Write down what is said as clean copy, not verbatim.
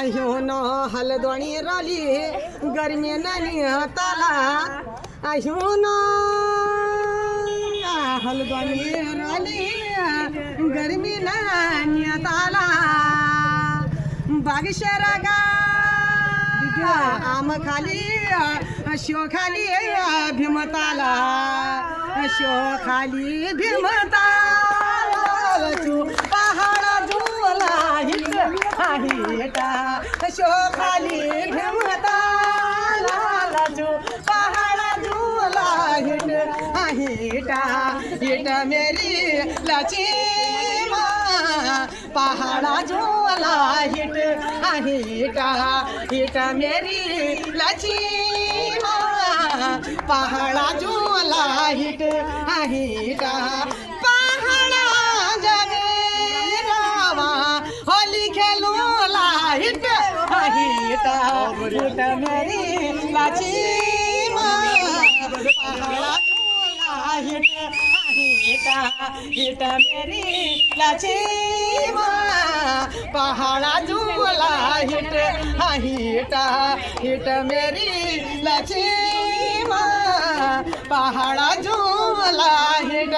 आह्योन हलद्वाणी rally गर्मी नानी ताला आह्योन हलद्वाणी rally गर्मी नानी ताला बागशेरागा आम खाली शो खाली भीमताला शो खाली भीमताला तू पहाडा झुला हिटा शो खाली भीमताला तू पहाडा झुला हिटा हिट मेरी लचीमा पहाड़ा झोला हिट हिटा हिट मेरी लचीमा पहाड़ा झोला हिट हिटा पहाड़ा जगे रावा होली खेलोला हिट हिटा हिट मेरी लचीमा पहाड़ा झोला हिट हिटा हिट मेरी लचीमा पहाड़ा झूला हिट हिटा हिट मेरी लचीमा पहाड़ा झूला हिट